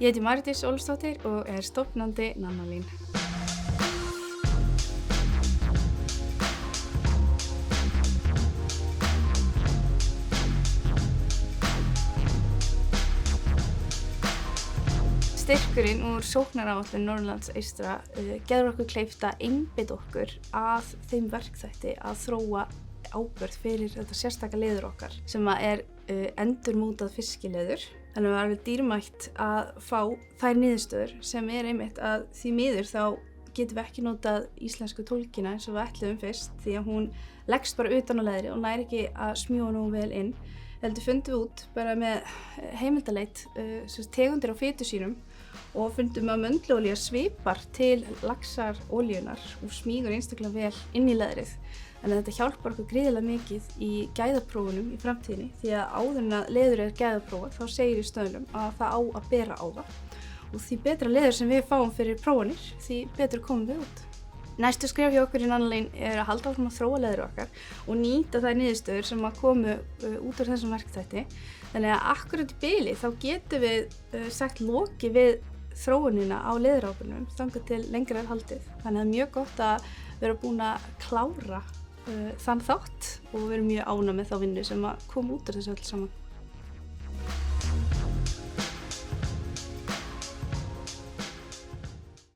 Ég heiti Marítís Ólafsdóttir og er stofnandi Nannalín. Styrkurinn úr sóknaráætlun Norðurlands eystra gerður okkur kleift að einbeita okkur að þeim verkþætti að þróa áburð fyrir þetta sérstaka leður okkar sem er endurmótað fiskileður. Þannig að það var alveg dýrmætt að fá þær niðurstöður sem einmitt að því miður þá getum við ekki notað íslensku tólkina eins og við ætluðum fyrst því að hún leggst bara utan á leðrið og nær ekki að smjúga nógu vel inn. Heldur fundum við út bara með heimildaleit tegundir á fitusýrum og fundum að möndluolía svipar til laxarolíunnar og smýgur einstaklega vel inn í leðrið. Þannig að þetta hjálpar okkur gríðarlega mikið í gæðaprófunum í framtíðinni því að áður en að leður gæðaprófað þá segir í stöðlum að það á að bera á það. Og því betra leður sem við fáum fyrir prófanir, því betur komum við út. Næstu skref hjá okkur í Nannalín er að halda áfram að þróa leður okkar og nýta þær niðurstöður sem að komu út úr þessum verkþætti. Þannig að akkurat í bili þá getum við sagt lokið við þróunina á leðuráburðinum þangað til lengra er haldið. Þannig að það er mjög gott að vera búin að klára þann þátt og við erum mjög ánægð með þá vinnu sem að kom út úr þessu öll saman.